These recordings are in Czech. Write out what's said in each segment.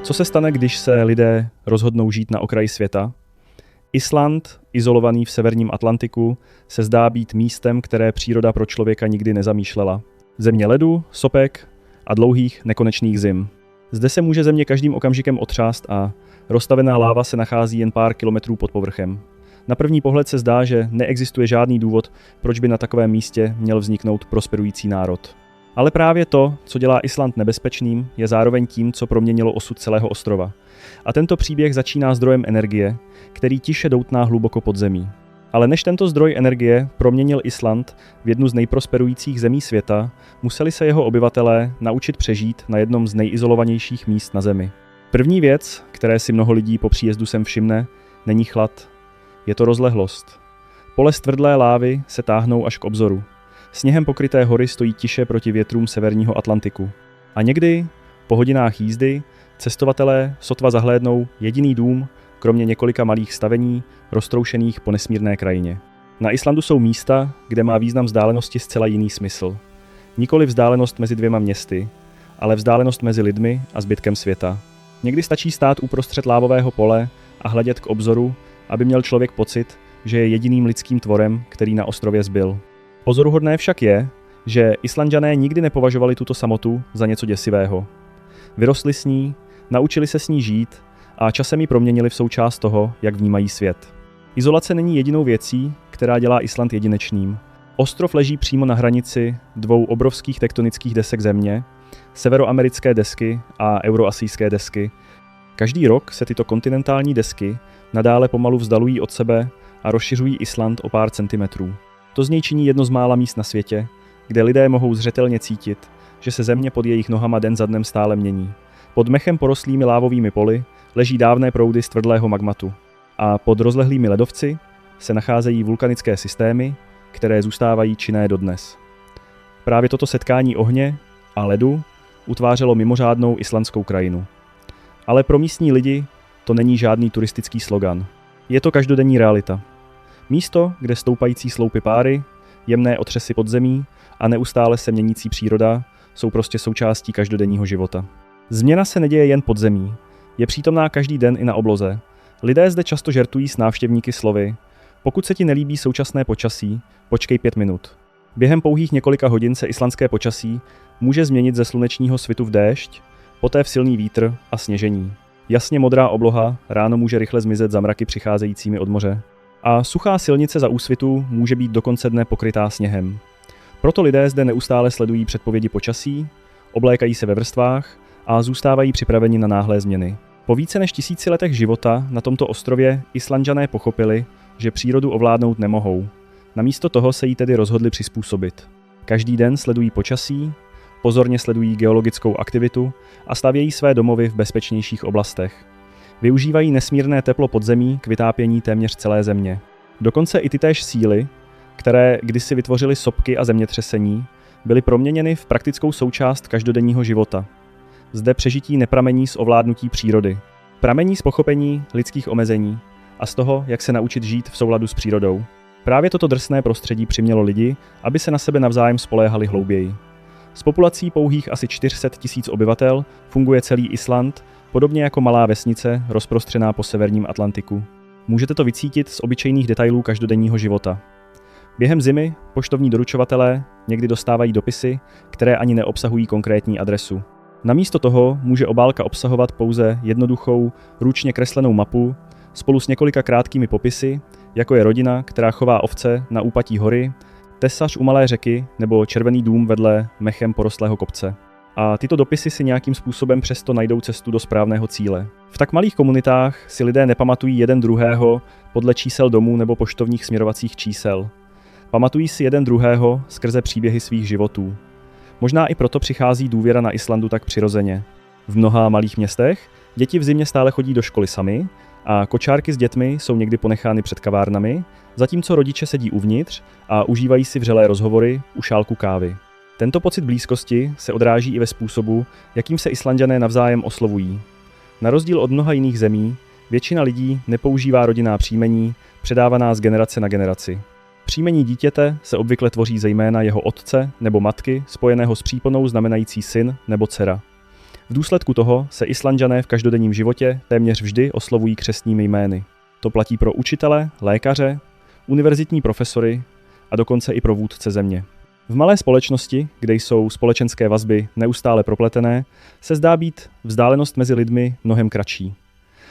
Co se stane, když se lidé rozhodnou žít na okraji světa? Island, izolovaný v severním Atlantiku, se zdá být místem, které příroda pro člověka nikdy nezamýšlela. Země ledu, sopek a dlouhých nekonečných zim. Zde se může země každým okamžikem otřást a roztavená láva se nachází jen pár kilometrů pod povrchem. Na první pohled se zdá, že neexistuje žádný důvod, proč by na takovém místě měl vzniknout prosperující národ. Ale právě to, co dělá Island nebezpečným, je zároveň tím, co proměnilo osud celého ostrova. A tento příběh začíná zdrojem energie, který tiše doutná hluboko pod zemí. Ale než tento zdroj energie proměnil Island v jednu z nejprosperujících zemí světa, museli se jeho obyvatelé naučit přežít na jednom z nejizolovanějších míst na zemi. První věc, které si mnoho lidí po příjezdu sem všimne, není chlad. Je to rozlehlost. Pole z tvrdlé lávy se táhnou až k obzoru. Sněhem pokryté hory stojí tiše proti větrům severního Atlantiku. A někdy, po hodinách jízdy, cestovatelé sotva zahlédnou jediný dům, kromě několika malých stavení, roztroušených po nesmírné krajině. Na Islandu jsou místa, kde má význam vzdálenosti zcela jiný smysl. Nikoli vzdálenost mezi dvěma městy, ale vzdálenost mezi lidmi a zbytkem světa. Někdy stačí stát uprostřed lávového pole a hledět k obzoru, aby měl člověk pocit, že je jediným lidským tvorem, který na ostrově zbyl. Pozoruhodné však je, že Islanďané nikdy nepovažovali tuto samotu za něco děsivého. Vyrostli s ní, naučili se s ní žít a časem ji proměnili v součást toho, jak vnímají svět. Izolace není jedinou věcí, která dělá Island jedinečným. Ostrov leží přímo na hranici dvou obrovských tektonických desek země, severoamerické desky a euroasijské desky. Každý rok se tyto kontinentální desky nadále pomalu vzdalují od sebe a rozšiřují Island o pár centimetrů. To z něj činí jedno z mála míst na světě, kde lidé mohou zřetelně cítit, že se země pod jejich nohama den za dnem stále mění. Pod mechem porostlými lávovými poli leží dávné proudy z tvrdlého magmatu a pod rozlehlými ledovci se nacházejí vulkanické systémy, které zůstávají činné dodnes. Právě toto setkání ohně a ledu utvářelo mimořádnou islandskou krajinu. Ale pro místní lidi to není žádný turistický slogan. Je to každodenní realita. Místo, kde stoupající sloupy páry, jemné otřesy podzemí a neustále se měnící příroda jsou prostě součástí každodenního života. Změna se neděje jen pod zemí, je přítomná každý den i na obloze. Lidé zde často žertují s návštěvníky slovy: pokud se ti nelíbí současné počasí, počkej 5 minut. Během pouhých několika hodin se islandské počasí může změnit ze slunečního svitu v déšť, poté v silný vítr a sněžení. Jasně modrá obloha ráno může rychle zmizet za mraky přicházejícími od moře. A suchá silnice za úsvitu může být do konce dne pokrytá sněhem. Proto lidé zde neustále sledují předpovědi počasí, oblékají se ve vrstvách a zůstávají připraveni na náhlé změny. Po více než 1000 letech života na tomto ostrově Islanďané pochopili, že přírodu ovládnout nemohou. Namísto toho se jí tedy rozhodli přizpůsobit. Každý den sledují počasí, pozorně sledují geologickou aktivitu a stavějí své domovy v bezpečnějších oblastech. Využívají nesmírné teplo podzemí k vytápění téměř celé země. Dokonce i tytéž síly, které kdysi vytvořily sopky a zemětřesení, byly proměněny v praktickou součást každodenního života. Zde přežití nepramení z ovládnutí přírody. Pramení z pochopení lidských omezení a z toho, jak se naučit žít v souladu s přírodou. Právě toto drsné prostředí přimělo lidi, aby se na sebe navzájem spoléhali hlouběji. S populací pouhých asi 400 000 obyvatel funguje celý Island, podobně jako malá vesnice rozprostřená po severním Atlantiku. Můžete to vycítit z obyčejných detailů každodenního života. Během zimy poštovní doručovatelé někdy dostávají dopisy, které ani neobsahují konkrétní adresu. Namísto toho může obálka obsahovat pouze jednoduchou, ručně kreslenou mapu spolu s několika krátkými popisy, jako je rodina, která chová ovce na úpatí hory, tesař u malé řeky nebo červený dům vedle mechem porostlého kopce. A tyto dopisy si nějakým způsobem přesto najdou cestu do správného cíle. V tak malých komunitách si lidé nepamatují jeden druhého podle čísel domů nebo poštovních směrovacích čísel. Pamatují si jeden druhého skrze příběhy svých životů. Možná i proto přichází důvěra na Islandu tak přirozeně. V mnoha malých městech děti v zimě stále chodí do školy sami a kočárky s dětmi jsou někdy ponechány před kavárnami, zatímco rodiče sedí uvnitř a užívají si vřelé rozhovory u šálku kávy. Tento pocit blízkosti se odráží i ve způsobu, jakým se Islanďané navzájem oslovují. Na rozdíl od mnoha jiných zemí, většina lidí nepoužívá rodinná příjmení, předávaná z generace na generaci. Příjmení dítěte se obvykle tvoří zejména jeho otce nebo matky, spojeného s příponou znamenající syn nebo dcera. V důsledku toho se Islanďané v každodenním životě téměř vždy oslovují křestními jmény. To platí pro učitele, lékaře, univerzitní profesory a dokonce i pro vůdce země. V malé společnosti, kde jsou společenské vazby neustále propletené, se zdá být vzdálenost mezi lidmi mnohem kratší.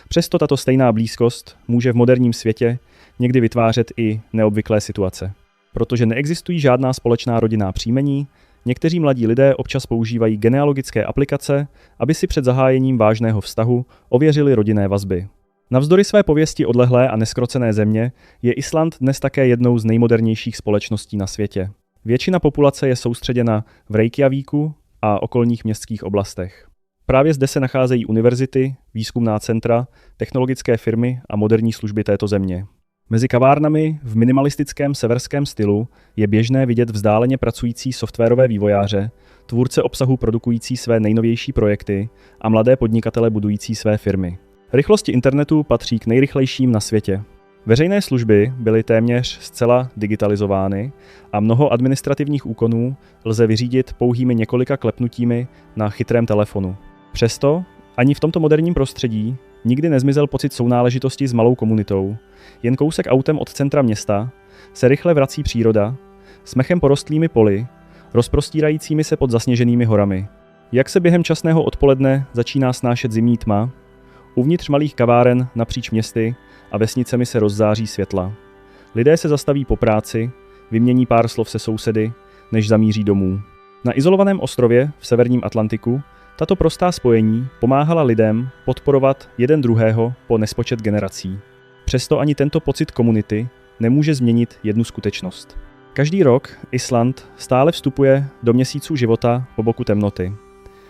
Přesto tato stejná blízkost může v moderním světě někdy vytvářet i neobvyklé situace. Protože neexistují žádná společná rodinná příjmení, někteří mladí lidé občas používají genealogické aplikace, aby si před zahájením vážného vztahu ověřili rodinné vazby. Navzdory své pověsti odlehlé a neskrocené země je Island dnes také jednou z nejmodernějších společností na světě. Většina populace je soustředěna v Reykjavíku a okolních městských oblastech. Právě zde se nacházejí univerzity, výzkumná centra, technologické firmy a moderní služby této země. Mezi kavárnami v minimalistickém severském stylu je běžné vidět vzdáleně pracující softwarové vývojáře, tvůrce obsahu produkující své nejnovější projekty a mladé podnikatele budující své firmy. Rychlosti internetu patří k nejrychlejším na světě. Veřejné služby byly téměř zcela digitalizovány a mnoho administrativních úkonů lze vyřídit pouhými několika klepnutími na chytrém telefonu. Přesto ani v tomto moderním prostředí nikdy nezmizel pocit sounáležitosti s malou komunitou. Jen kousek autem od centra města se rychle vrací příroda s mechem porostlými poli, rozprostírajícími se pod zasněženými horami. Jak se během časného odpoledne začíná snášet zimní tma, uvnitř malých kaváren napříč městy a vesnicemi se rozzáří světla. Lidé se zastaví po práci, vymění pár slov se sousedy, než zamíří domů. Na izolovaném ostrově v severním Atlantiku tato prostá spojení pomáhala lidem podporovat jeden druhého po nespočet generací. Přesto ani tento pocit komunity nemůže změnit jednu skutečnost. Každý rok Island stále vstupuje do měsíců života po boku temnoty.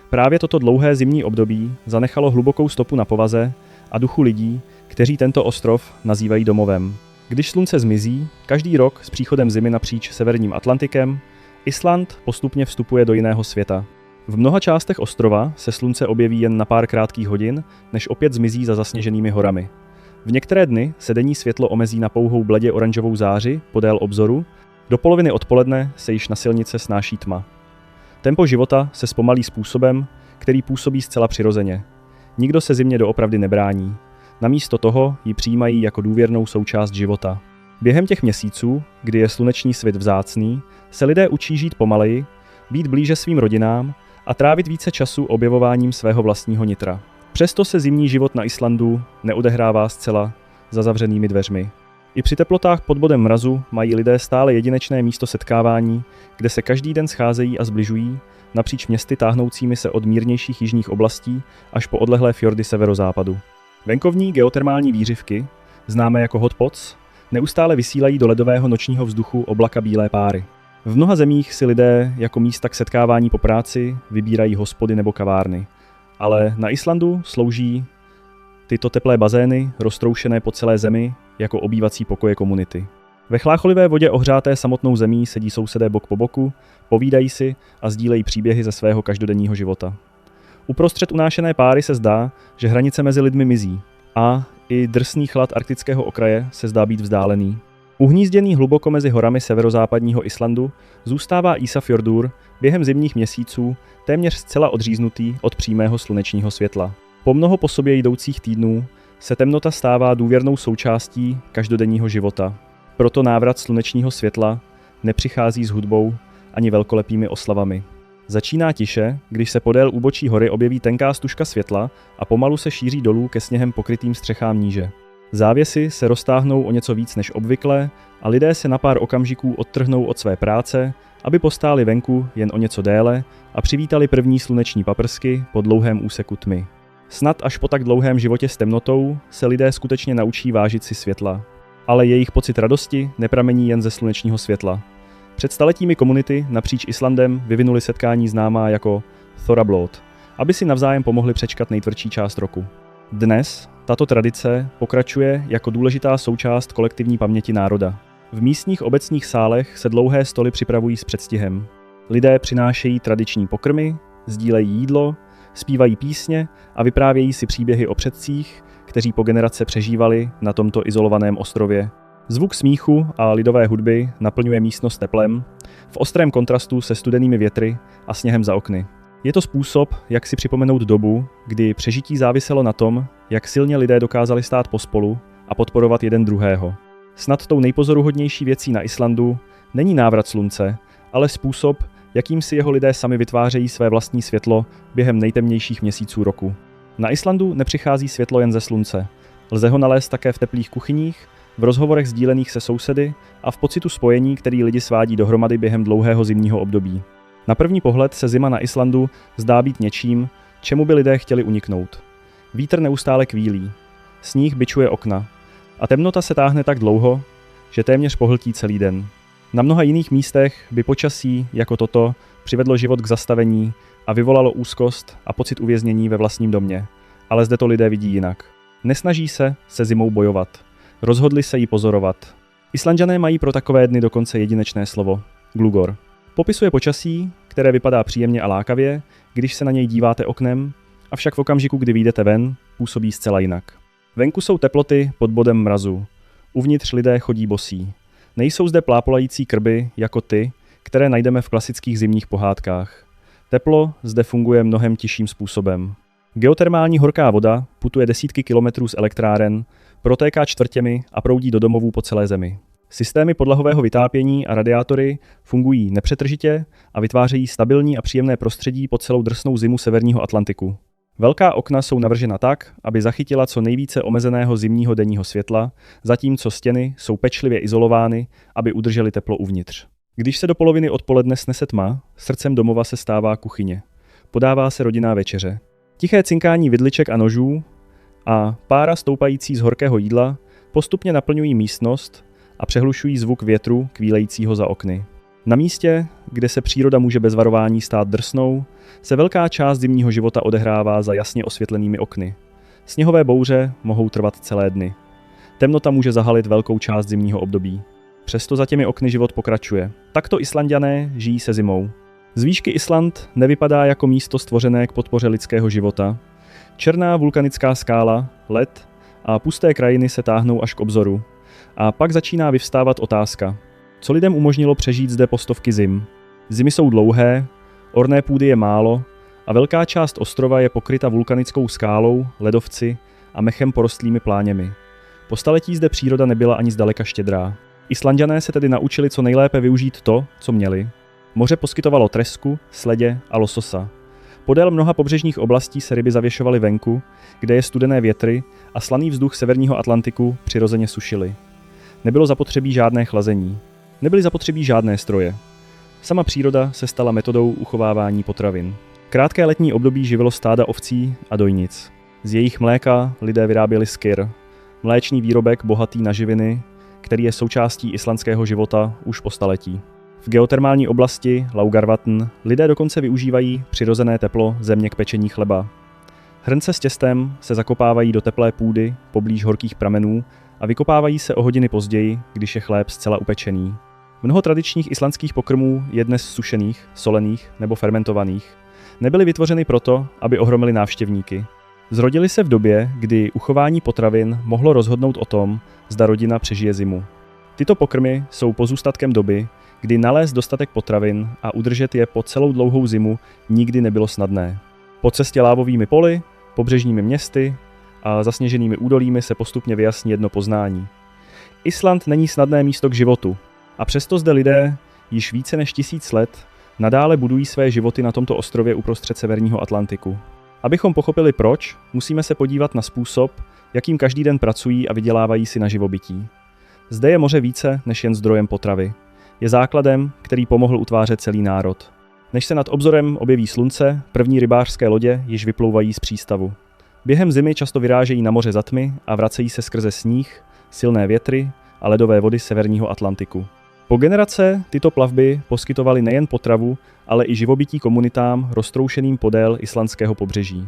Právě toto dlouhé zimní období zanechalo hlubokou stopu na povaze a duchu lidí, kteří tento ostrov nazývají domovem. Když slunce zmizí, každý rok s příchodem zimy napříč severním Atlantikem, Island postupně vstupuje do jiného světa. V mnoha částech ostrova se slunce objeví jen na pár krátkých hodin, než opět zmizí za zasněženými horami. V některé dny se denní světlo omezí na pouhou bledě oranžovou záři podél obzoru, do poloviny odpoledne se již na silnice snáší tma. Tempo života se zpomalí způsobem, který působí zcela přirozeně. Nikdo se zimě doopravdy nebrání. Namísto toho ji přijímají jako důvěrnou součást života. Během těch měsíců, kdy je sluneční svět vzácný, se lidé učí žít pomaleji, být blíže svým rodinám a trávit více času objevováním svého vlastního nitra. Přesto se zimní život na Islandu neodehrává zcela za zavřenými dveřmi. I při teplotách pod bodem mrazu mají lidé stále jedinečné místo setkávání, kde se každý den scházejí a zbližují, napříč městy táhnoucími se od mírnějších jižních oblastí až po odlehlé fjordy severozápadu. Venkovní geotermální výřivky, známé jako hot pots, neustále vysílají do ledového nočního vzduchu oblaka bílé páry. V mnoha zemích si lidé jako místa k setkávání po práci vybírají hospody nebo kavárny, ale na Islandu slouží tyto teplé bazény, roztroušené po celé zemi, jako obývací pokoje komunity. Ve chlácholivé vodě ohřáté samotnou zemí sedí sousedé bok po boku, povídají si a sdílejí příběhy ze svého každodenního života. Uprostřed unášené páry se zdá, že hranice mezi lidmi mizí a i drsný chlad arktického okraje se zdá být vzdálený. Uhnízděný hluboko mezi horami severozápadního Islandu zůstává Ísafjordur během zimních měsíců téměř zcela odříznutý od přímého slunečního světla. Po mnoho po sobě jdoucích týdnů se temnota stává důvěrnou součástí každodenního života. Proto návrat slunečního světla nepřichází s hudbou ani velkolepými oslavami. Začíná tiše, když se podél úbočí hory objeví tenká stužka světla a pomalu se šíří dolů ke sněhem pokrytým střechám níže. Závěsy se roztáhnou o něco víc než obvykle a lidé se na pár okamžiků odtrhnou od své práce, aby postáli venku jen o něco déle a přivítali první sluneční paprsky po dlouhém úseku tmy. Snad až po tak dlouhém životě s temnotou se lidé skutečně naučí vážit si světla. Ale jejich pocit radosti nepramení jen ze slunečního světla. Před staletími komunity napříč Islandem vyvinuli setkání známá jako Thorablot, aby si navzájem pomohli přečkat nejtvrdší část roku. Dnes tato tradice pokračuje jako důležitá součást kolektivní paměti národa. V místních obecních sálech se dlouhé stoly připravují s předstihem. Lidé přinášejí tradiční pokrmy, sdílejí jídlo, zpívají písně a vyprávějí si příběhy o předcích, kteří po generace přežívali na tomto izolovaném ostrově. Zvuk smíchu a lidové hudby naplňuje místnost teplem, v ostrém kontrastu se studenými větry a sněhem za okny. Je to způsob, jak si připomenout dobu, kdy přežití záviselo na tom, jak silně lidé dokázali stát pospolu a podporovat jeden druhého. Snad tou nejpozoruhodnější věcí na Islandu není návrat slunce, ale způsob, jakým si jeho lidé sami vytvářejí své vlastní světlo během nejtemnějších měsíců roku. Na Islandu nepřichází světlo jen ze slunce. Lze ho nalézt také v teplých kuchyních, v rozhovorech sdílených se sousedy a v pocitu spojení, který lidi svádí dohromady během dlouhého zimního období. Na první pohled se zima na Islandu zdá být něčím, čemu by lidé chtěli uniknout. Vítr neustále kvílí, sníh bičuje okna a temnota se táhne tak dlouho, že téměř pohltí celý den. Na mnoha jiných místech by počasí, jako toto, přivedlo život k zastavení a vyvolalo úzkost a pocit uvěznění ve vlastním domě. Ale zde to lidé vidí jinak. Nesnaží se zimou bojovat. Rozhodli se ji pozorovat. Islanďané mají pro takové dny dokonce jedinečné slovo – glugor. Popisuje počasí, které vypadá příjemně a lákavě, když se na něj díváte oknem, avšak v okamžiku, kdy vyjdete ven, působí zcela jinak. Venku jsou teploty pod bodem mrazu. Uvnitř lidé chodí bosí. Nejsou zde plápolající krby jako ty, které najdeme v klasických zimních pohádkách. Teplo zde funguje mnohem tišším způsobem. Geotermální horká voda putuje desítky kilometrů z elektráren, protéká čtvrtěmi a proudí do domovů po celé zemi. Systémy podlahového vytápění a radiátory fungují nepřetržitě a vytvářejí stabilní a příjemné prostředí po celou drsnou zimu severního Atlantiku. Velká okna jsou navržena tak, aby zachytila co nejvíce omezeného zimního denního světla, zatímco stěny jsou pečlivě izolovány, aby udržely teplo uvnitř. Když se do poloviny odpoledne snese tma, srdcem domova se stává kuchyně. Podává se rodinná večeře. Tiché cinkání vidliček a nožů a pára stoupající z horkého jídla postupně naplňují místnost a přehlušují zvuk větru kvílejícího za okny. Na místě, kde se příroda může bez varování stát drsnou, se velká část zimního života odehrává za jasně osvětlenými okny. Sněhové bouře mohou trvat celé dny. Temnota může zahalit velkou část zimního období. Přesto za těmi okny život pokračuje. Takto Islanďané žijí se zimou. Z výšky Island nevypadá jako místo stvořené k podpoře lidského života. Černá vulkanická skála, led a pusté krajiny se táhnou až k obzoru. A pak začíná vyvstávat otázka, co lidem umožnilo přežít zde po stovky zim. Zimy jsou dlouhé, orné půdy je málo a velká část ostrova je pokryta vulkanickou skálou, ledovci a mechem porostlými pláněmi. Po staletí zde příroda nebyla ani zdaleka štědrá. Islanďané se tedy naučili co nejlépe využít to, co měli. Moře poskytovalo tresku, sledě a lososa. Podél mnoha pobřežních oblastí se ryby zavěšovaly venku, kde je studené větry a slaný vzduch severního Atlantiku přirozeně sušily. Nebylo zapotřebí žádné chlazení. Nebyly zapotřebí žádné stroje. Sama příroda se stala metodou uchovávání potravin. Krátké letní období živilo stáda ovcí a dojnic. Z jejich mléka lidé vyráběli skyr, mléčný výrobek bohatý na živiny, který je součástí islandského života už po staletí. V geotermální oblasti Laugarvatn lidé dokonce využívají přirozené teplo země k pečení chleba. Hrnce s těstem se zakopávají do teplé půdy poblíž horkých pramenů a vykopávají se o hodiny později, když je chléb zcela upečený. Mnoho tradičních islandských pokrmů je dnes sušených, solených nebo fermentovaných. Nebyly vytvořeny proto, aby ohromily návštěvníky. Zrodily se v době, kdy uchování potravin mohlo rozhodnout o tom, zda rodina přežije zimu. Tyto pokrmy jsou pozůstatkem doby, kdy nalézt dostatek potravin a udržet je po celou dlouhou zimu nikdy nebylo snadné. Po cestě lávovými poli, pobřežními městy a zasněženými údolími se postupně vyjasní jedno poznání. Island není snadné místo k životu a přesto zde lidé již více než 1000 let nadále budují své životy na tomto ostrově uprostřed severního Atlantiku. Abychom pochopili proč, musíme se podívat na způsob, jakým každý den pracují a vydělávají si na živobytí. Zde je moře více než jen zdrojem potravy. Je základem, který pomohl utvářet celý národ. Než se nad obzorem objeví slunce, první rybářské lodě již vyplouvají z přístavu. Během zimy často vyrážejí na moře za tmy a vracejí se skrze sníh, silné větry a ledové vody severního Atlantiku. Po generace tyto plavby poskytovaly nejen potravu, ale i živobytí komunitám roztroušeným podél islandského pobřeží.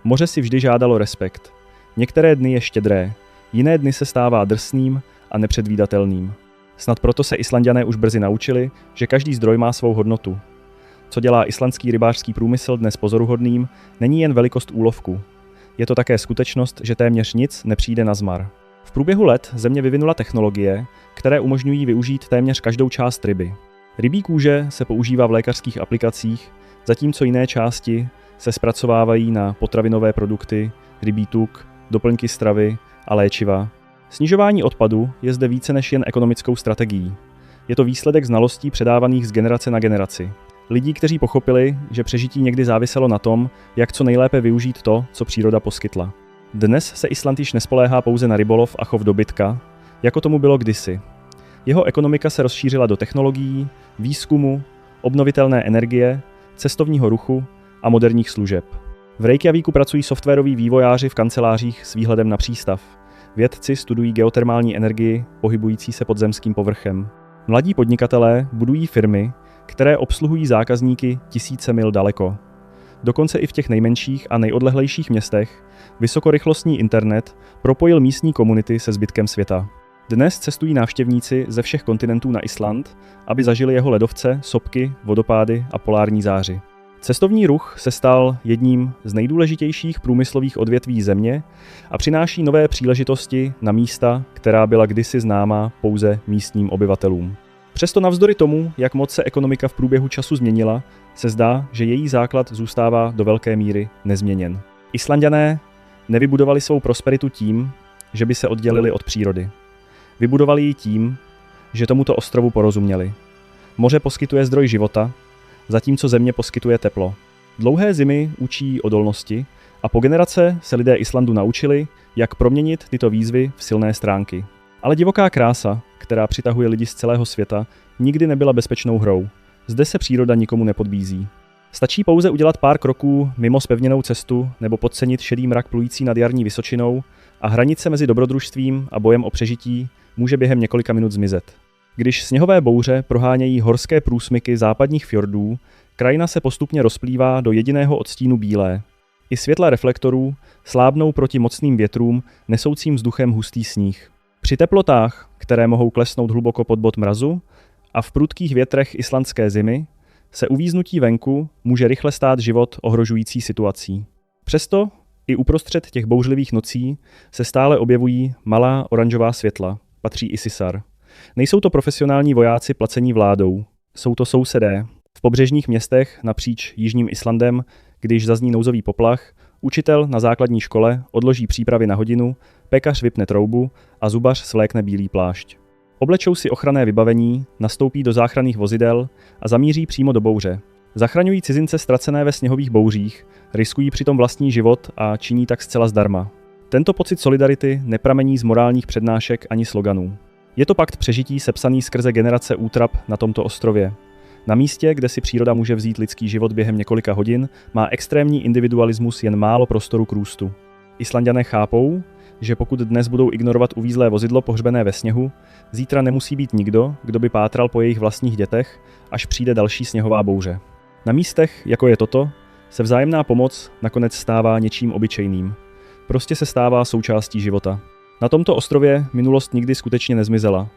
Moře si vždy žádalo respekt. Některé dny je štědré, jiné dny se stává drsným a nepředvídatelným. Snad proto se Islanďané už brzy naučili, že každý zdroj má svou hodnotu. Co dělá islandský rybářský průmysl dnes pozoruhodným, není jen velikost úlovku. Je to také skutečnost, že téměř nic nepřijde na zmar. V průběhu let země vyvinula technologie, které umožňují využít téměř každou část ryby. Rybí kůže se používá v lékařských aplikacích, zatímco jiné části se zpracovávají na potravinové produkty, rybí tuk, doplňky stravy a léčiva. Snižování odpadu je zde více než jen ekonomickou strategií. Je to výsledek znalostí předávaných z generace na generaci. Lidí, kteří pochopili, že přežití někdy záviselo na tom, jak co nejlépe využít to, co příroda poskytla. Dnes se Island již nespoléhá pouze na rybolov a chov dobytka, jako tomu bylo kdysi. Jeho ekonomika se rozšířila do technologií, výzkumu, obnovitelné energie, cestovního ruchu a moderních služeb. V Reykjavíku pracují softwaroví vývojáři v kancelářích s výhledem na přístav. Vědci studují geotermální energii pohybující se pod zemským povrchem. Mladí podnikatelé budují firmy, které obsluhují zákazníky tisíce mil daleko. Dokonce i v těch nejmenších a nejodlehlejších městech vysokorychlostní internet propojil místní komunity se zbytkem světa. Dnes cestují návštěvníci ze všech kontinentů na Island, aby zažili jeho ledovce, sopky, vodopády a polární záři. Cestovní ruch se stal jedním z nejdůležitějších průmyslových odvětví země a přináší nové příležitosti na místa, která byla kdysi známá pouze místním obyvatelům. Přesto navzdory tomu, jak moc se ekonomika v průběhu času změnila, se zdá, že její základ zůstává do velké míry nezměněn. Islanďané nevybudovali svou prosperitu tím, že by se oddělili od přírody. Vybudovali ji tím, že tomuto ostrovu porozuměli. Moře poskytuje zdroj života, zatímco země poskytuje teplo. Dlouhé zimy učí odolnosti a po generace se lidé Islandu naučili, jak proměnit tyto výzvy v silné stránky. Ale divoká krása, která přitahuje lidi z celého světa, nikdy nebyla bezpečnou hrou. Zde se příroda nikomu nepodbízí. Stačí pouze udělat pár kroků mimo zpevněnou cestu nebo podcenit šedý mrak plující nad jarní vysočinou a hranice mezi dobrodružstvím a bojem o přežití může během několika minut zmizet. Když sněhové bouře prohánějí horské průsmyky západních fjordů, krajina se postupně rozplývá do jediného odstínu bílé. I světla reflektorů slábnou proti mocným větrům nesoucím vzduchem hustý sníh. Při teplotách, které mohou klesnout hluboko pod bod mrazu, a v prudkých větrech islandské zimy, se uvíznutí venku může rychle stát život ohrožující situací. Přesto i uprostřed těch bouřlivých nocí se stále objevují malá oranžová světla, patří i Sisar. Nejsou to profesionální vojáci placení vládou, jsou to sousedé. V pobřežních městech napříč Jižním Islandem, když zazní nouzový poplach, učitel na základní škole odloží přípravy na hodinu, pekař vypne troubu a zubař svlékne bílý plášť. Oblečou si ochranné vybavení, nastoupí do záchranných vozidel a zamíří přímo do bouře. Zachraňují cizince ztracené ve sněhových bouřích, riskují přitom vlastní život a činí tak zcela zdarma. Tento pocit solidarity nepramení z morálních přednášek ani sloganů. Je to pakt přežití sepsaný skrze generace útrap na tomto ostrově. Na místě, kde si příroda může vzít lidský život během několika hodin, má extrémní individualismus jen málo prostoru k růstu. Islanďané chápou, že pokud dnes budou ignorovat uvízlé vozidlo pohřbené ve sněhu, zítra nemusí být nikdo, kdo by pátral po jejich vlastních dětech, až přijde další sněhová bouře. Na místech, jako je toto, se vzájemná pomoc nakonec stává něčím obyčejným. Prostě se stává součástí života. Na tomto ostrově minulost nikdy skutečně nezmizela.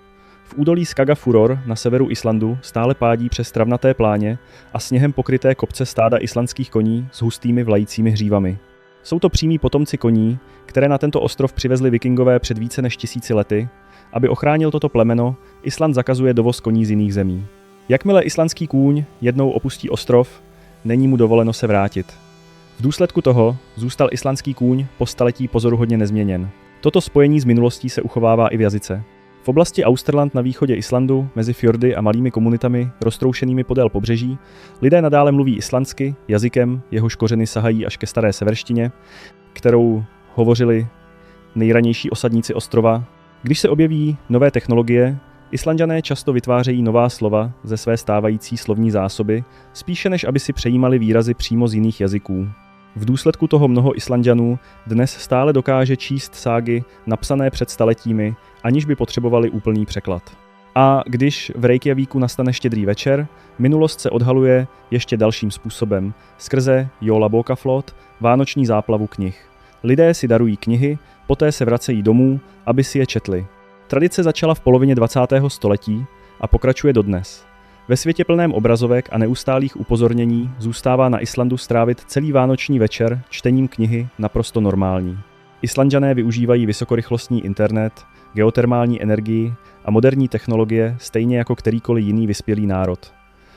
V údolí Skagafuror na severu Islandu stále pádí přes travnaté pláně a sněhem pokryté kopce stáda islandských koní s hustými vlajícími hřívami. Jsou to přímí potomci koní, které na tento ostrov přivezli vikingové před více než 1000 lety. Aby ochránil toto plemeno, Island zakazuje dovoz koní z jiných zemí. Jakmile islandský kůň jednou opustí ostrov, není mu dovoleno se vrátit. V důsledku toho zůstal islandský kůň po staletí pozoruhodně nezměněn. Toto spojení s minulostí se uchovává i v jazyce. V oblasti Austerland na východě Islandu, mezi fjordy a malými komunitami roztroušenými podél pobřeží, lidé nadále mluví islandsky, jazykem, jehož kořeny sahají až ke staré severštině, kterou hovořili nejranější osadníci ostrova. Když se objeví nové technologie, Islanďané často vytvářejí nová slova ze své stávající slovní zásoby, spíše než aby si přejímali výrazy přímo z jiných jazyků. V důsledku toho mnoho Islanďanů dnes stále dokáže číst ságy napsané před staletími, aniž by potřebovali úplný překlad. A když v Reykjavíku nastane štědrý večer, minulost se odhaluje ještě dalším způsobem, skrze Jólabókaflót, vánoční záplavu knih. Lidé si darují knihy, poté se vracejí domů, aby si je četli. Tradice začala v polovině 20. století a pokračuje dodnes. Ve světě plném obrazovek a neustálých upozornění zůstává na Islandu strávit celý vánoční večer čtením knihy naprosto normální. Islanďané využívají vysokorychlostní internet, geotermální energii a moderní technologie stejně jako kterýkoliv jiný vyspělý národ.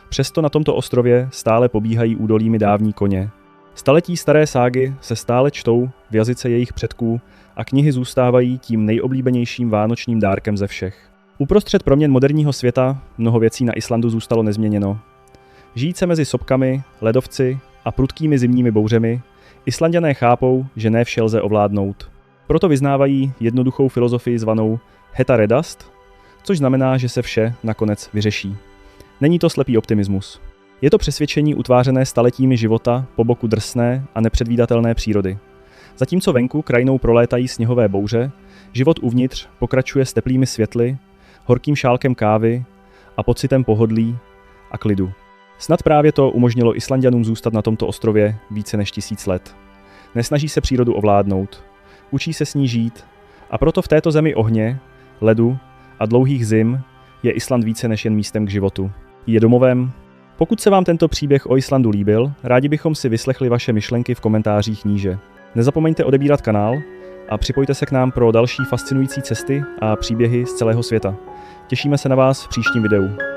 Přesto na tomto ostrově stále pobíhají údolími dávní koně. Staletí staré ságy se stále čtou v jazyce jejich předků a knihy zůstávají tím nejoblíbenějším vánočním dárkem ze všech. Uprostřed proměn moderního světa mnoho věcí na Islandu zůstalo nezměněno. Žijíce mezi sopkami, ledovci a prudkými zimními bouřemi, Islanďané chápou, že ne vše lze ovládnout. Proto vyznávají jednoduchou filozofii zvanou Heta redast, což znamená, že se vše nakonec vyřeší. Není to slepý optimismus. Je to přesvědčení utvářené staletími života po boku drsné a nepředvídatelné přírody. Zatímco venku krajinou prolétají sněhové bouře, život uvnitř pokračuje s teplými světly, horkým šálkem kávy a pocitem pohodlí a klidu. Snad právě to umožnilo Islanďanům zůstat na tomto ostrově více než 1000 let. Nesnaží se přírodu ovládnout, učí se s ní žít a proto v této zemi ohně, ledu a dlouhých zim je Island více než jen místem k životu. Je domovem. Pokud se vám tento příběh o Islandu líbil, rádi bychom si vyslechli vaše myšlenky v komentářích níže. Nezapomeňte odebírat kanál a připojte se k nám pro další fascinující cesty a příběhy z celého světa. Těšíme se na vás v příštím videu.